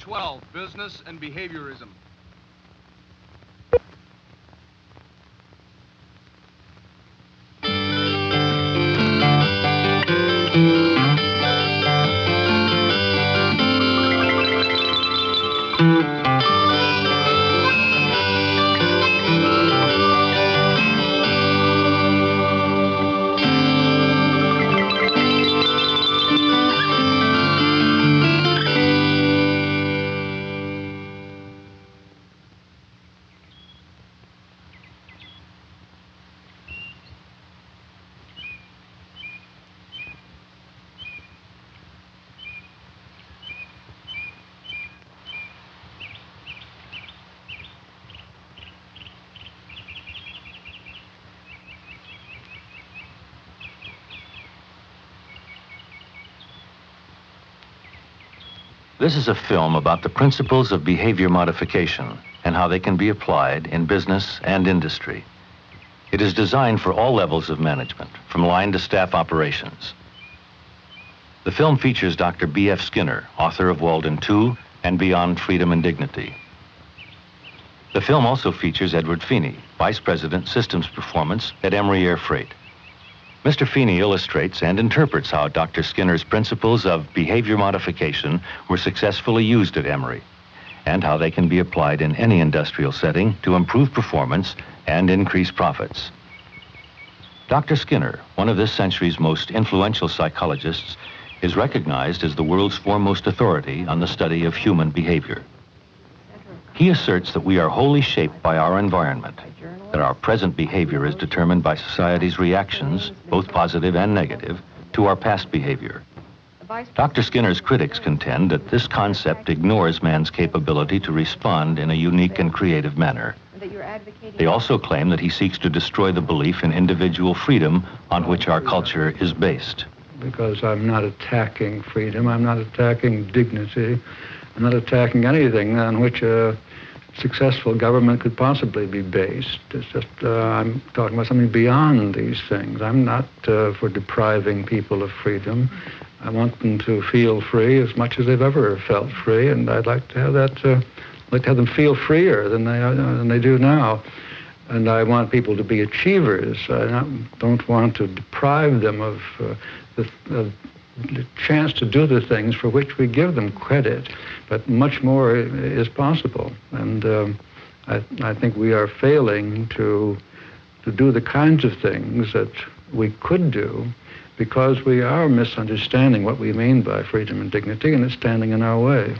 12, Business and Behaviorism. This is a film about the principles of behavior modification and how they can be applied in business and industry. It is designed for all levels of management, from line to staff operations. The film features Dr. B.F. Skinner, author of Walden 2 and Beyond Freedom and Dignity. The film also features Edward Feeney, Vice President Systems Performance at Emory Air Freight. Mr. Feeney illustrates and interprets how Dr. Skinner's principles of behavior modification were successfully used at Emory, and how they can be applied in any industrial setting to improve performance and increase profits. Dr. Skinner, one of this century's most influential psychologists, is recognized as the world's foremost authority on the study of human behavior. He asserts that we are wholly shaped by our environment, that our present behavior is determined by society's reactions, both positive and negative, to our past behavior. Dr. Skinner's critics contend that this concept ignores man's capability to respond in a unique and creative manner. They also claim that he seeks to destroy the belief in individual freedom on which our culture is based. Because I'm not attacking freedom, I'm not attacking dignity, I'm not attacking anything on which a successful government could possibly be based. It's just, I'm talking about something beyond these things. I'm not for depriving people of freedom. I want them to feel free as much as they've ever felt free, and I'd like to have that, like to have them feel freer than they do now. And I want people to be achievers. I don't want to deprive them of the chance to do the things for which we give them credit, but much more is possible. And I think we are failing to do the kinds of things that we could do because we are misunderstanding what we mean by freedom and dignity, and it's standing in our way.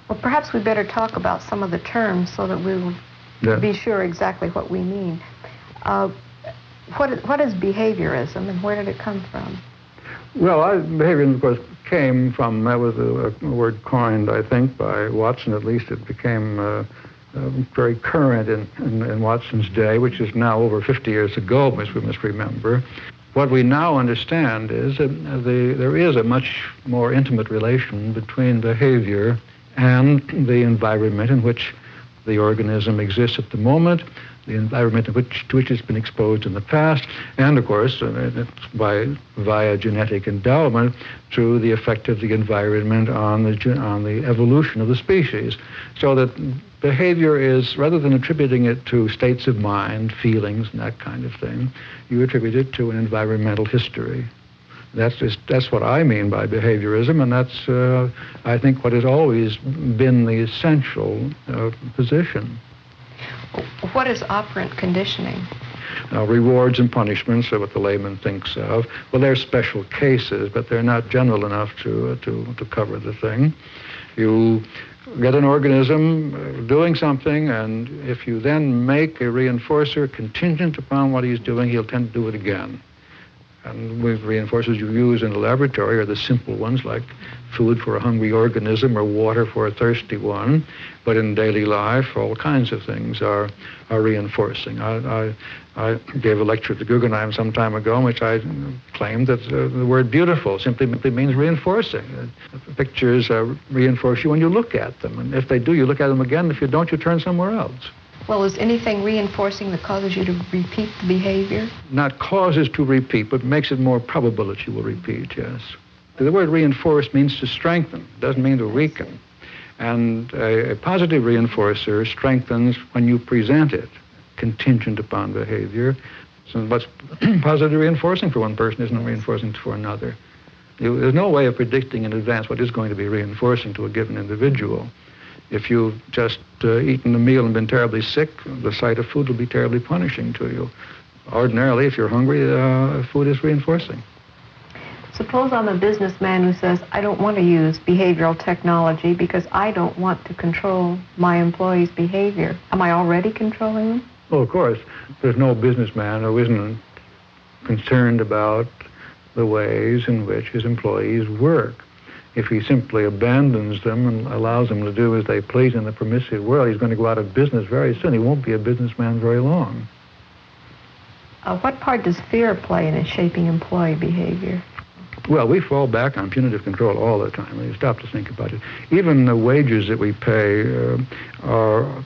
Well, perhaps we better talk about some of the terms so that we will be sure exactly what we mean. What is behaviorism, and where did it come from? Well, behaviorism, of course, came from, that was a word coined, I think, by Watson. At least it became very current in Watson's day, which is now over 50 years ago, as we must remember. What we now understand is that there is a much more intimate relation between behavior and the environment in which the organism exists at the moment, the environment to which it's been exposed in the past, and of course, via genetic endowment, through the effect of the environment on the evolution of the species. So that behavior is, rather than attributing it to states of mind, feelings, and that kind of thing, you attribute it to an environmental history. That's what I mean by behaviorism, and that's, I think, what has always been the essential position. What is operant conditioning? Now, rewards and punishments are what the layman thinks of. Well, they're special cases, but they're not general enough to cover the thing. You get an organism doing something, and if you then make a reinforcer contingent upon what he's doing, he'll tend to do it again. And the reinforcers you use in the laboratory are the simple ones, like food for a hungry organism or water for a thirsty one. But in daily life, all kinds of things are reinforcing. I gave a lecture at the Guggenheim some time ago in which I claimed that the word beautiful simply means reinforcing. Pictures reinforce you when you look at them. And if they do, you look at them again. If you don't, you turn somewhere else. Well, is anything reinforcing that causes you to repeat the behavior? Not causes to repeat, but makes it more probable that you will repeat, yes. The word reinforce means to strengthen. It doesn't mean to weaken. And a positive reinforcer strengthens when you present it, contingent upon behavior. So what's positive reinforcing for one person isn't reinforcing for another. There's no way of predicting in advance what is going to be reinforcing to a given individual. If you've just eaten a meal and been terribly sick, the sight of food will be terribly punishing to you. Ordinarily, if you're hungry, food is reinforcing. Suppose I'm a businessman who says, I don't want to use behavioral technology because I don't want to control my employees' behavior. Am I already controlling them? Well, of course. There's no businessman who isn't concerned about the ways in which his employees work. If he simply abandons them and allows them to do as they please in the permissive world, he's going to go out of business very soon. He won't be a businessman very long. What part does fear play in shaping employee behavior? Well, we fall back on punitive control all the time. When you stop to think about it. Even the wages that we pay,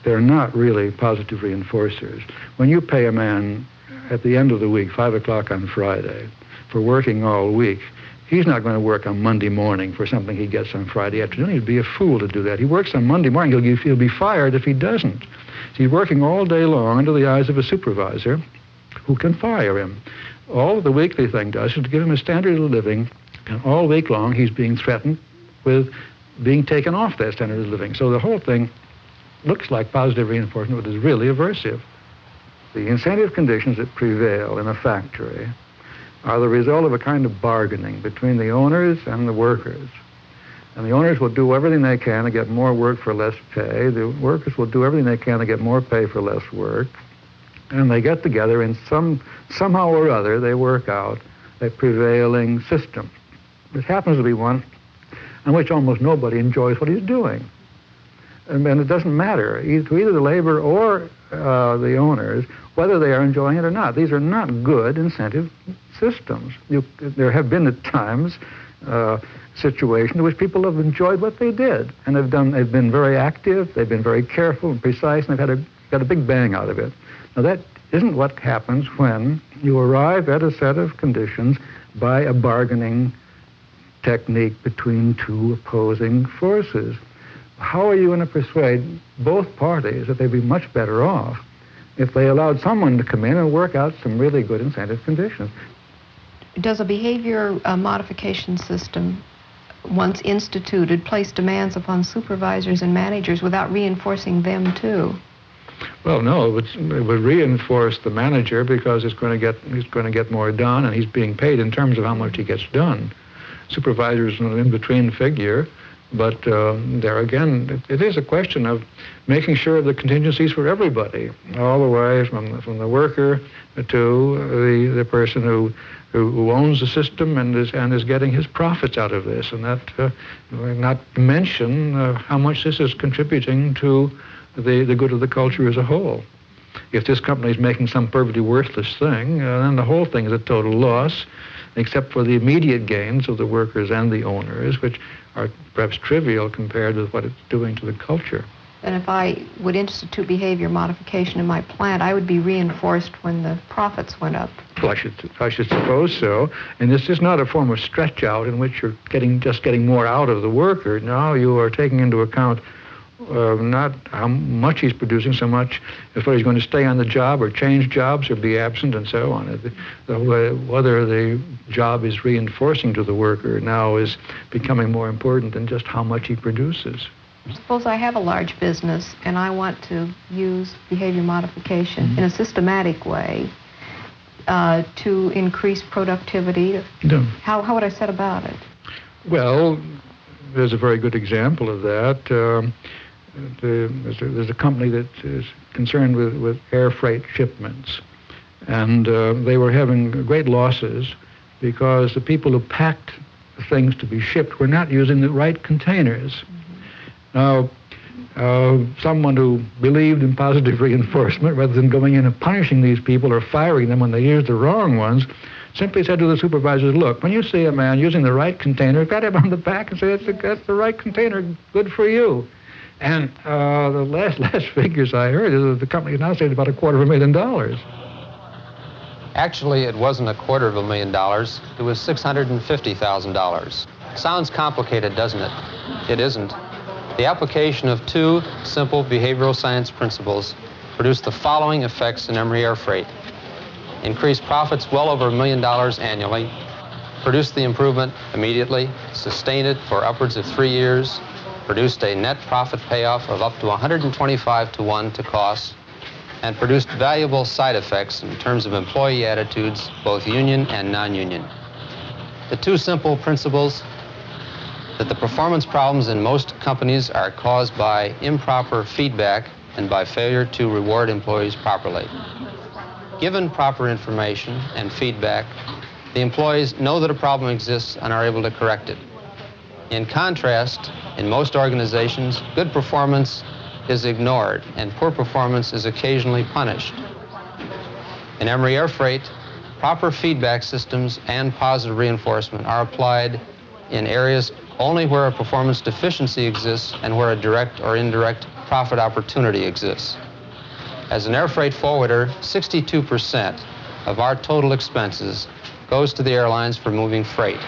they're not really positive reinforcers. When you pay a man at the end of the week, 5 o'clock on Friday, for working all week, he's not going to work on Monday morning for something he gets on Friday afternoon. He'd be a fool to do that. He works on Monday morning. He'll be fired if he doesn't. So he's working all day long under the eyes of a supervisor who can fire him. All the weekly thing does is to give him a standard of living, and all week long he's being threatened with being taken off that standard of living. So the whole thing looks like positive reinforcement, but is really aversive. The incentive conditions that prevail in a factory are the result of a kind of bargaining between the owners and the workers. And the owners will do everything they can to get more work for less pay. The workers will do everything they can to get more pay for less work. And they get together and somehow or other they work out a prevailing system. It happens to be one in which almost nobody enjoys what he's doing. And it doesn't matter to either the labor or the owners whether they are enjoying it or not. These are not good incentive systems. There have been at times situations in which people have enjoyed what they did, and they've been very active, they've been very careful and precise, and they've got a big bang out of it. Now that isn't what happens when you arrive at a set of conditions by a bargaining technique between two opposing forces. How are you going to persuade both parties that they'd be much better off if they allowed someone to come in and work out some really good incentive conditions? Does a behavior modification system, once instituted, place demands upon supervisors and managers without reinforcing them too? Well, no, it would reinforce the manager because he's going to get more done, and he's being paid in terms of how much he gets done. Supervisors an in-between figure, but there again, it is a question of making sure the contingencies for everybody, all the way from the worker to the person who owns the system and is getting his profits out of this, and that not to mention how much this is contributing to the good of the culture as a whole. If this company is making some perfectly worthless thing, then the whole thing is a total loss, except for the immediate gains of the workers and the owners, which are perhaps trivial compared with what it's doing to the culture. And if I would institute behavior modification in my plant, I would be reinforced when the profits went up. Well, I should suppose so. And this is not a form of stretch out in which you're just getting more out of the worker. Now you are taking into account not how much he's producing so much as whether he's going to stay on the job or change jobs or be absent and so on. Whether the job is reinforcing to the worker now is becoming more important than just how much he produces. Suppose I have a large business and I want to use behavior modification in a systematic way to increase productivity. No. How would I set about it? Well, there's a very good example of that. There's a company that is concerned with air freight shipments, and they were having great losses because the people who packed the things to be shipped were not using the right containers. Now, someone who believed in positive reinforcement, rather than going in and punishing these people or firing them when they used the wrong ones, simply said to the supervisors, look, when you see a man using the right container, pat him on the back and say, that's the right container, good for you. And the last figures I heard is that the company now saved about $250,000. Actually, it wasn't $250,000. It was $650,000. Sounds complicated, doesn't it? It isn't. The application of two simple behavioral science principles produced the following effects in Emory Air Freight. Increased profits well over $1 million annually, produced the improvement immediately, sustained it for upwards of 3 years, produced a net profit payoff of up to 125 to 1 to costs, and produced valuable side effects in terms of employee attitudes, both union and non-union. The two simple principles that the performance problems in most companies are caused by improper feedback and by failure to reward employees properly. Given proper information and feedback, the employees know that a problem exists and are able to correct it. In contrast, in most organizations, good performance is ignored and poor performance is occasionally punished. In Emory Air Freight, proper feedback systems and positive reinforcement are applied in areas only where a performance deficiency exists and where a direct or indirect profit opportunity exists. As an air freight forwarder, 62% of our total expenses goes to the airlines for moving freight.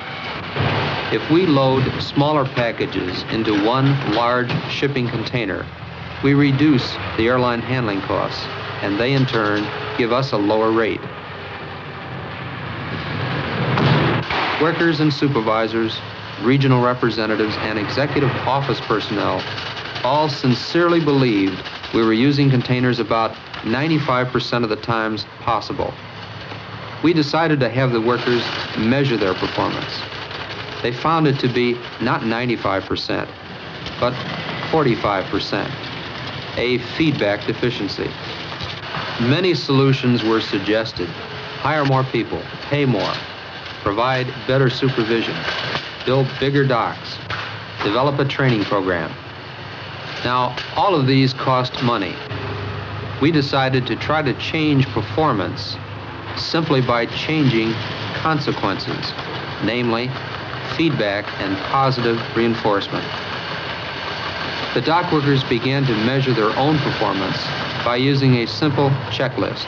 If we load smaller packages into one large shipping container, we reduce the airline handling costs, and they in turn give us a lower rate. Workers and supervisors, regional representatives, and executive office personnel all sincerely believed we were using containers about 95% of the times possible. We decided to have the workers measure their performance. They found it to be not 95%, but 45%, a feedback deficiency. Many solutions were suggested. Hire more people, pay more, provide better supervision, build bigger docks, develop a training program. Now, all of these cost money. We decided to try to change performance simply by changing consequences, namely feedback and positive reinforcement. The dock workers began to measure their own performance by using a simple checklist.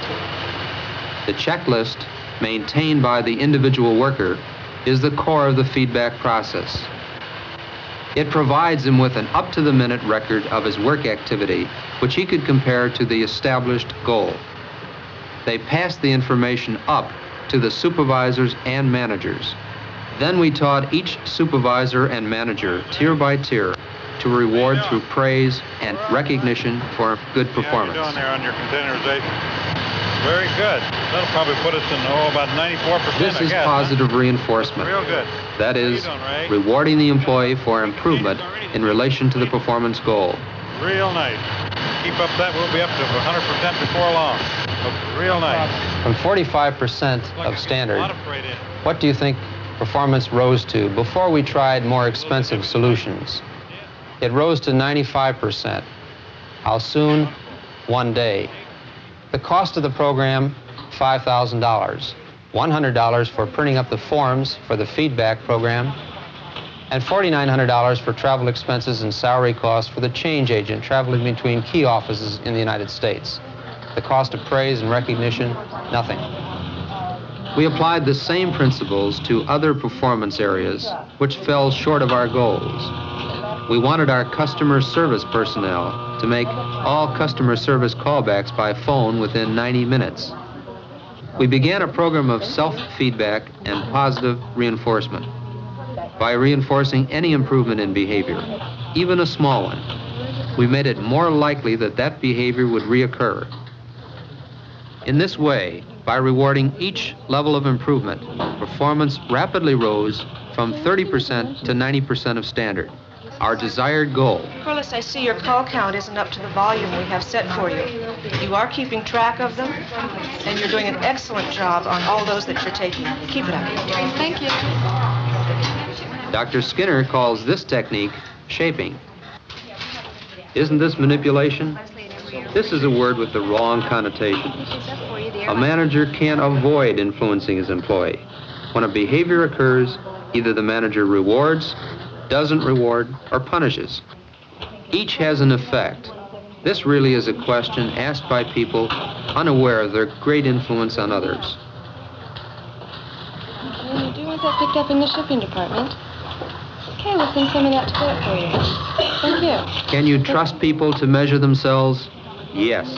The checklist, maintained by the individual worker, is the core of the feedback process. It provides him with an up-to-the-minute record of his work activity, which he could compare to the established goal. They pass the information up to the supervisors and managers. Then we taught each supervisor and manager, tier by tier, to reward through praise and recognition for good performance. How you doing there on your containerization? Very good. That'll probably put us in, about 94%, This is positive reinforcement. Real good. That is, rewarding the employee for improvement in relation to the performance goal. Real nice. Keep up that, we'll be up to 100% before long. Real nice. From 45% of standard, what do you think performance rose to before we tried more expensive solutions? It rose to 95%. How soon? One day. The cost of the program, $5,000. $100 for printing up the forms for the feedback program, and $4,900 for travel expenses and salary costs for the change agent traveling between key offices in the United States. The cost of praise and recognition, nothing. We applied the same principles to other performance areas which fell short of our goals. We wanted our customer service personnel to make all customer service callbacks by phone within 90 minutes. We began a program of self-feedback and positive reinforcement. By reinforcing any improvement in behavior, even a small one, we made it more likely that that behavior would reoccur. In this way, by rewarding each level of improvement, performance rapidly rose from 30% to 90% of standard, our desired goal. Corliss, I see your call count isn't up to the volume we have set for you. You are keeping track of them, and you're doing an excellent job on all those that you're taking. Keep it up. Thank you. Dr. Skinner calls this technique shaping. Isn't this manipulation? This is a word with the wrong connotations. A manager can't avoid influencing his employee. When a behavior occurs, either the manager rewards, doesn't reward, or punishes. Each has an effect. This really is a question asked by people unaware of their great influence on others. Do you want that picked up in the shipping department? Okay, we'll send somebody out to do it for you. Thank you. Can you trust people to measure themselves? Yes.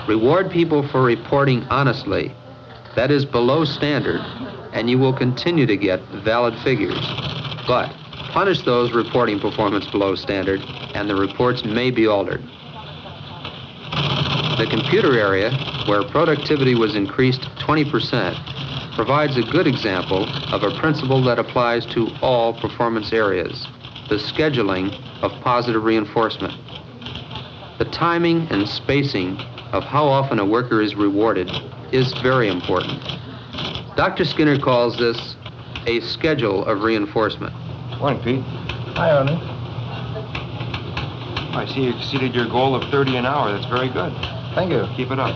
Reward people for reporting honestly, that is below standard, and you will continue to get valid figures. But punish those reporting performance below standard, and the reports may be altered. The computer area, where productivity was increased 20%, provides a good example of a principle that applies to all performance areas, the scheduling of positive reinforcement. The timing and spacing of how often a worker is rewarded is very important. Dr. Skinner calls this a schedule of reinforcement. Morning, Pete. Hi, Arnie. I see you exceeded your goal of 30 an hour. That's very good. Thank you. Keep it up.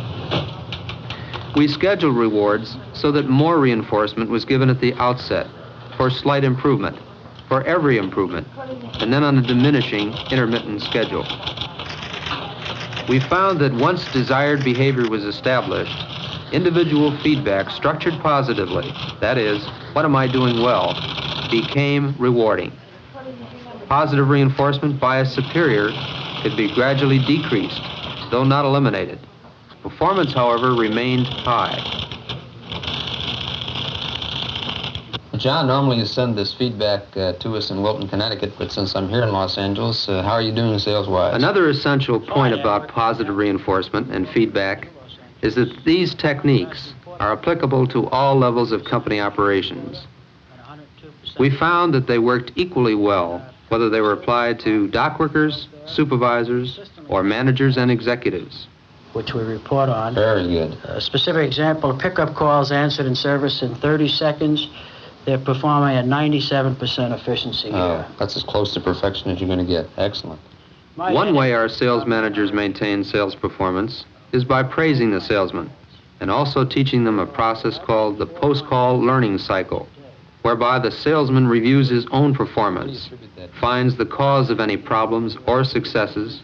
We scheduled rewards so that more reinforcement was given at the outset for slight improvement, for every improvement, and then on a diminishing intermittent schedule. We found that once desired behavior was established, individual feedback structured positively, that is, what am I doing well, became rewarding. Positive reinforcement by a superior could be gradually decreased, though not eliminated. Performance, however, remained high. John, normally you send this feedback to us in Wilton, Connecticut, but since I'm here in Los Angeles, how are you doing sales-wise? Another essential point about positive reinforcement and feedback is that these techniques are applicable to all levels of company operations. We found that they worked equally well, whether they were applied to dock workers, supervisors, or managers and executives. Which we report on. Very good. A specific example, pickup calls answered in service in 30 seconds. They're performing at 97% efficiency here. That's as close to perfection as you're going to get. Excellent. One way our sales managers maintain sales performance is by praising the salesman and also teaching them a process called the post-call learning cycle, whereby the salesman reviews his own performance, finds the cause of any problems or successes,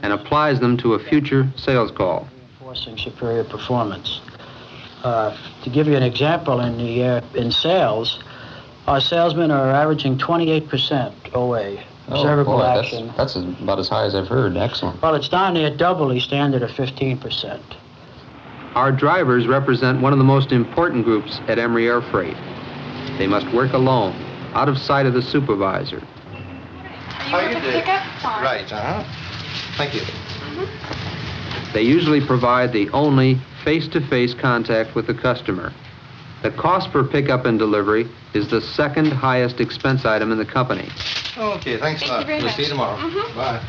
and applies them to a future sales call. Reinforcing superior performance. To give you an example, in sales, our salesmen are averaging 28% OA, observable action. That's about as high as I've heard. Excellent. Well, it's down near double the standard of 15%. Our drivers represent one of the most important groups at Emory Air Freight. They must work alone, out of sight of the supervisor. How you doing? Right, Thank you. They usually provide the only face-to-face contact with the customer. The cost per pickup and delivery is the second highest expense item in the company. Okay, thanks a lot. We'll see you tomorrow. Bye.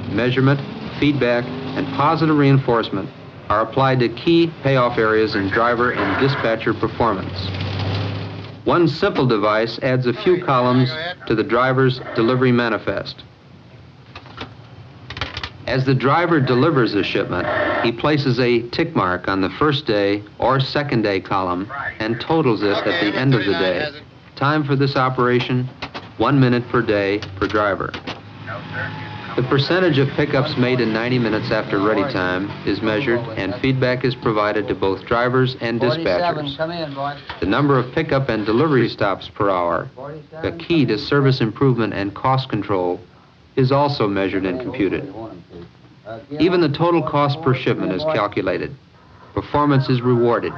Measurement, feedback, and positive reinforcement are applied to key payoff areas in driver and dispatcher performance. One simple device adds a few columns to the driver's delivery manifest. As the driver delivers a shipment, he places a tick mark on the first day or second day column and totals it at the end of the day. Time for this operation, 1 minute per day per driver. The percentage of pickups made in 90 minutes after ready time is measured, and feedback is provided to both drivers and dispatchers. The number of pickup and delivery stops per hour, the key to service improvement and cost control, is also measured and computed. Even the total cost per shipment is calculated. Performance is rewarded.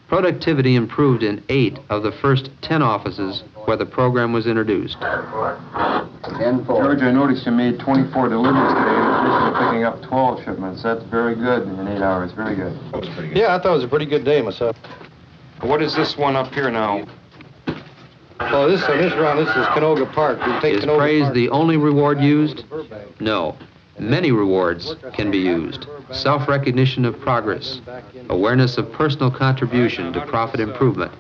Productivity improved in 8 of the first 10 offices where the program was introduced. George, I noticed you made 24 deliveries today in addition to picking up 12 shipments. That's very good in 8 hours. Very good. That was pretty good. Yeah, I thought it was a pretty good day myself. What is this one up here now? Oh, this round, this is Canoga Park. Is praise the only reward used? No. Many rewards can be used. Self-recognition of progress, awareness of personal contribution to profit improvement,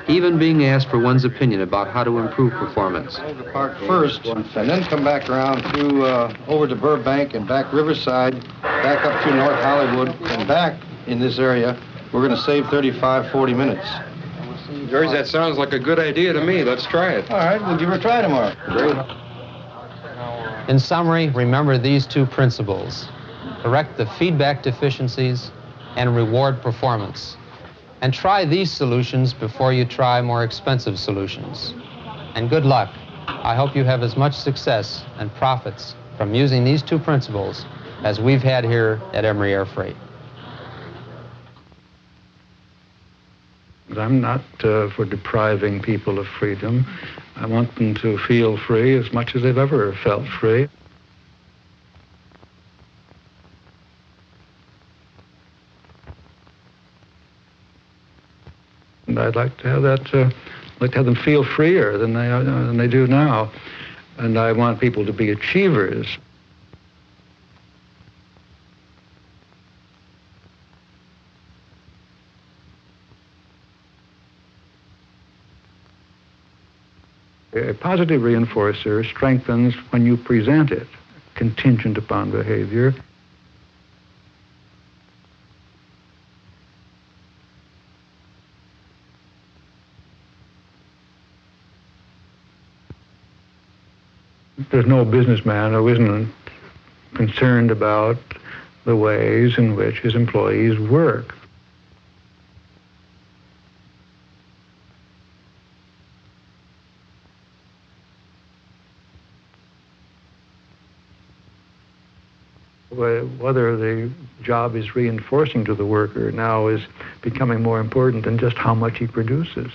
even being asked for one's opinion about how to improve performance. Park first, and then come back around through over to Burbank and back Riverside, back up to North Hollywood, and back in this area. We're going to save 35-40 minutes. George, that sounds like a good idea to me. Let's try it. All right, we'll give it a try tomorrow. Great. In summary, remember these 2 principles. Correct the feedback deficiencies and reward performance. And try these solutions before you try more expensive solutions. and good luck. I hope you have as much success and profits from using these two principles as we've had here at Emory Air Freight. I'm not for depriving people of freedom. I want them to feel free as much as they've ever felt free. And I'd like to have that, like to have them feel freer than they do now. And I want people to be achievers. A positive reinforcer strengthens when you present it, contingent upon behavior. There's no businessman who isn't concerned about the ways in which his employees work. Whether the job is reinforcing to the worker now is becoming more important than just how much he produces.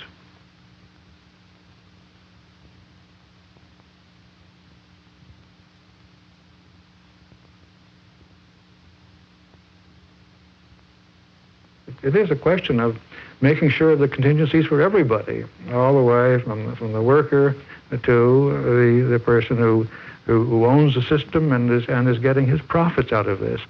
It is a question of making sure the contingencies for everybody, all the way from the worker to the person who owns the system and is getting his profits out of this.